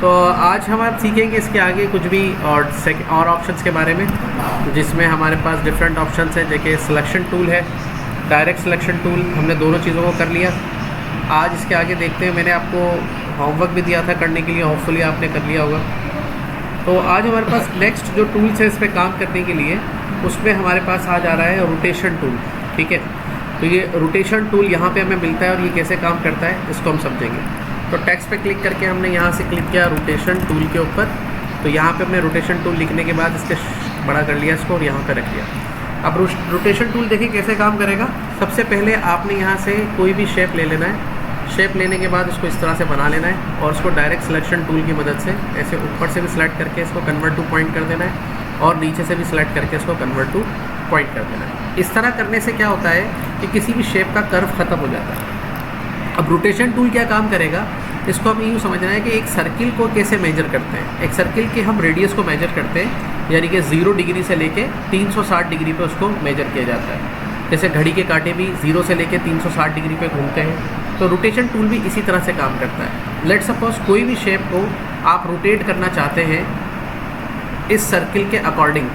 तो आज हम आप सीखेंगे इसके आगे कुछ भी और ऑप्शंस के बारे में, जिसमें हमारे पास डिफरेंट ऑप्शंस हैं। जैसे सिलेक्शन टूल है, डायरेक्ट सिलेक्शन टूल, हमने दोनों चीज़ों को कर लिया। आज इसके आगे देखते हैं, मैंने आपको होमवर्क भी दिया था करने के लिए, होपफुली आपने कर लिया होगा। तो आज हमारे पास नेक्स्ट जो टूल्स है इस पर काम करने के लिए, उसमें हमारे पास आ जा रहा है रोटेशन टूल। ठीक है, तो ये रोटेशन टूल यहाँ पे हमें मिलता है और ये कैसे काम करता है इसको हम समझेंगे। तो टेक्स्ट पे क्लिक करके हमने यहाँ से क्लिक किया रोटेशन टूल के ऊपर। तो यहाँ पे हमने रोटेशन टूल लिखने के बाद इसके बड़ा कर लिया इसको और यहाँ पे रख लिया। अब रोटेशन टूल देखिए कैसे काम करेगा। सबसे पहले आपने यहाँ से कोई भी शेप ले लेना है। शेप लेने के बाद उसको इस तरह से बना लेना है और उसको डायरेक्ट सिलेक्शन टूल की मदद से ऐसे ऊपर से भी सिलेक्ट करके इसको कन्वर्ट टू पॉइंट कर देना है और नीचे से भी सिलेक्ट करके इसको कन्वर्ट टू पॉइंट कर देना है। इस तरह करने से क्या होता है कि किसी भी शेप का कर्व ख़त्म हो जाता है। अब रोटेशन टूल क्या काम करेगा, इसको हमें यूँ समझना है कि एक सर्किल को कैसे मेजर करते हैं। एक सर्किल के हम रेडियस को मेजर करते हैं, यानी कि 0 डिग्री से लेके 360 डिग्री पे उसको मेजर किया जाता है। जैसे घड़ी के कांटे भी 0 से लेके 360 डिग्री पे घूमते हैं, तो रोटेशन टूल भी इसी तरह से काम करता है। लेट्स सपोज कोई भी शेप को आप रोटेट करना चाहते हैं इस सर्किल के अकॉर्डिंग।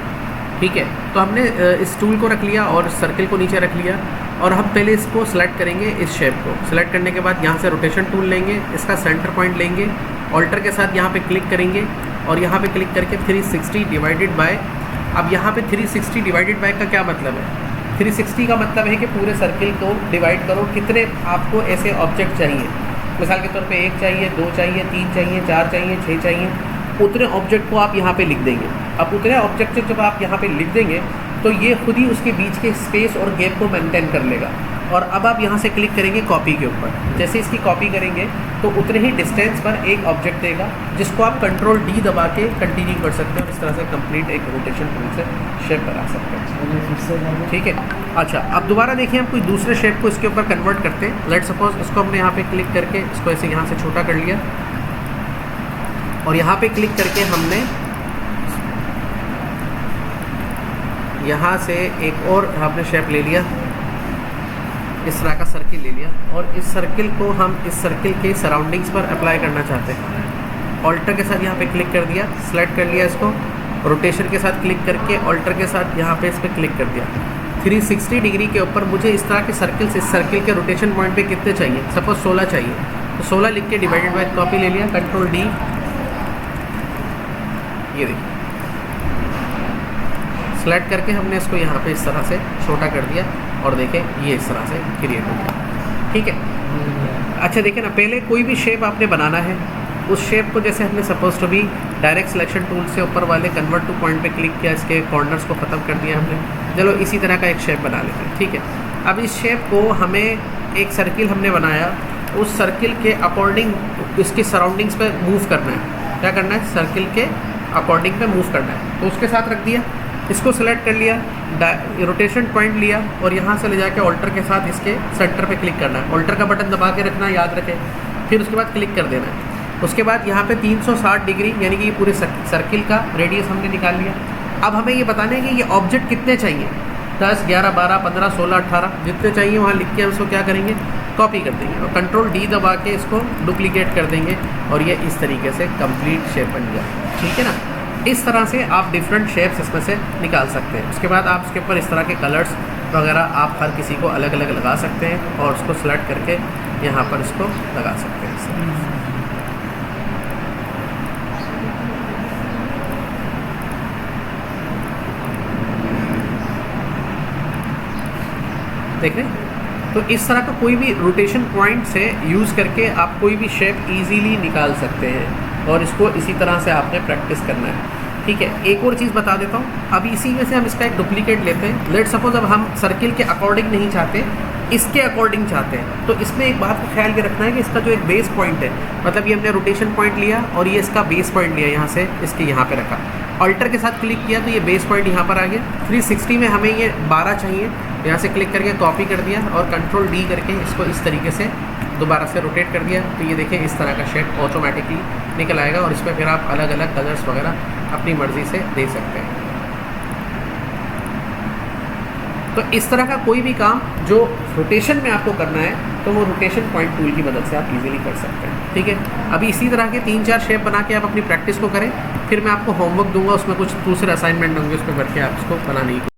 ठीक है, तो हमने इस टूल को रख लिया और सर्किल को नीचे रख लिया और हम पहले इसको सेलेक्ट करेंगे। इस शेप को सेलेक्ट करने के बाद यहाँ से रोटेशन टूल लेंगे, इसका सेंटर पॉइंट लेंगे, ऑल्टर के साथ यहाँ पे क्लिक करेंगे और यहाँ पे क्लिक करके 360 डिवाइडेड बाय। अब यहाँ पे 360 डिवाइडेड बाय का क्या मतलब है? 360 का मतलब है कि पूरे सर्किल को डिवाइड करो, कितने आपको ऐसे ऑब्जेक्ट चाहिए। मिसाल के तौर पे 1 चाहिए, 2 चाहिए, 3 चाहिए, 4 चाहिए, 6 चाहिए, उतने ऑब्जेक्ट को आप यहाँ पे लिख देंगे। अब उतने ऑब्जेक्ट जब आप यहाँ पे लिख देंगे तो ये खुद ही उसके बीच के स्पेस और गैप को मेंटेन कर लेगा। और अब आप यहाँ से क्लिक करेंगे कॉपी के ऊपर। जैसे इसकी कॉपी करेंगे तो उतने ही डिस्टेंस पर एक ऑब्जेक्ट देगा, जिसको आप कंट्रोल D दबा के कंटिन्यू कर सकते हैं और इस तरह से कंप्लीट एक रोटेशन टूल से शेप बना सकते हैं। ठीक है, अच्छा अब दोबारा देखिए, हम कोई दूसरे शेप को इसके ऊपर कन्वर्ट करते हैं। लेट सपोज इसको हमने यहाँ पे क्लिक करके इसको ऐसे यहाँ से छोटा कर लिया और यहाँ पे क्लिक करके हमने यहाँ से एक और आपने शेप ले लिया, इस तरह का सर्किल ले लिया और इस सर्किल को हम इस सर्किल के सराउंडिंग्स पर अप्लाई करना चाहते हैं। ऑल्टर के साथ यहाँ पे क्लिक कर दिया, सेलेक्ट कर लिया इसको, रोटेशन के साथ क्लिक करके ऑल्टर के साथ यहाँ पे इस पर क्लिक कर दिया। 360 डिग्री के ऊपर मुझे इस तरह के सर्किल से, इस सर्किल के रोटेशन पॉइंट पे कितने चाहिए? सपोज 16 चाहिए, तो 16 लिख के डिवाइडेड बाय कॉपी ले लिया, कंट्रोल D, ये देखिए सेलेक्ट करके हमने इसको यहाँ पे इस तरह से छोटा कर दिया और देखें ये इस तरह से क्रिएट हो गया। ठीक है, अच्छा देखें ना, पहले कोई भी शेप आपने बनाना है, उस शेप को जैसे हमने सपोज टू भी डायरेक्ट सिलेक्शन टूल से ऊपर वाले कन्वर्ट टू पॉइंट पे क्लिक किया, इसके कॉर्नर्स को ख़त्म कर दिया हमने। चलो इसी तरह का एक शेप बना लेते हैं। ठीक है, अब इस शेप को हमें एक सर्किल हमने बनाया, उस सर्किल के अकॉर्डिंग इसके सराउंडिंग्स पे मूव करना है। क्या करना है? सर्किल के अकॉर्डिंग पे मूव करना है। तो उसके साथ रख दिया, इसको सेलेक्ट कर लिया, रोटेशन पॉइंट लिया और यहाँ से ले जाके ऑल्टर के साथ इसके सेंटर पे क्लिक करना है। ऑल्टर का बटन दबा के रखना, याद रखें, फिर उसके बाद क्लिक कर देना है। उसके बाद यहाँ पे 360 डिग्री यानी कि पूरे सर्किल का रेडियस हमने निकाल लिया। अब हमें ये बताना है कि ये ऑब्जेक्ट कितने चाहिए, 10, 11, 12, 15, 16, 18 जितने चाहिए वहाँ लिख के हम इसको क्या करेंगे? कॉपी कर देंगे और कंट्रोल D दबा के इसको डुप्लीकेट कर देंगे और ये इस तरीके से कंप्लीट शेप बन गया। ठीक है ना, इस तरह से आप डिफरेंट शेप्स इसमें से निकाल सकते हैं। उसके बाद आप इसके ऊपर इस तरह के कलर्स वगैरह आप हर किसी को अलग अलग लगा सकते हैं और उसको सेलेक्ट करके यहाँ पर इसको लगा सकते हैं। देख रहे हैं? तो इस तरह का कोई भी रोटेशन पॉइंट से यूज़ करके आप कोई भी शेप इजीली निकाल सकते हैं और इसको इसी तरह से आपने प्रैक्टिस करना है। ठीक है, एक और चीज़ बता देता हूँ। अब इसी में से हम इसका एक डुप्लीकेट लेते हैं। लेट सपोज अब हम सर्किल के अकॉर्डिंग नहीं चाहते, इसके अकॉर्डिंग चाहते हैं, तो इसमें एक बात का ख्याल ये रखना है कि इसका जो एक बेस पॉइंट है, मतलब ये हमने रोटेशन पॉइंट लिया और ये इसका बेस पॉइंट लिया, यहाँ से इसके यहाँ पे रखा, ऑल्टर के साथ क्लिक किया तो ये बेस पॉइंट यहाँ पर आ गया। 360 में हमें ये 12 चाहिए, यहाँ से क्लिक करके कॉपी कर दिया और कंट्रोल D करके इसको इस तरीके से दोबारा से रोटेट कर दिया। तो ये देखें इस तरह का शेप ऑटोमेटिकली निकल आएगा और इसमें फिर आप अलग अलग कलर्स वगैरह अपनी मर्ज़ी से दे सकते हैं। तो इस तरह का कोई भी काम जो रोटेशन में आपको करना है, तो तो वो रोटेशन पॉइंट टूल की मदद से आप इजीली कर सकते हैं। ठीक है, अभी इसी तरह के 3-4 शेप बना के आप अपनी प्रैक्टिस को करें, फिर मैं आपको होमवर्क दूंगा, उसमें कुछ दूसरे असाइनमेंट होंगे, उस पर करके आप उसको बनाने की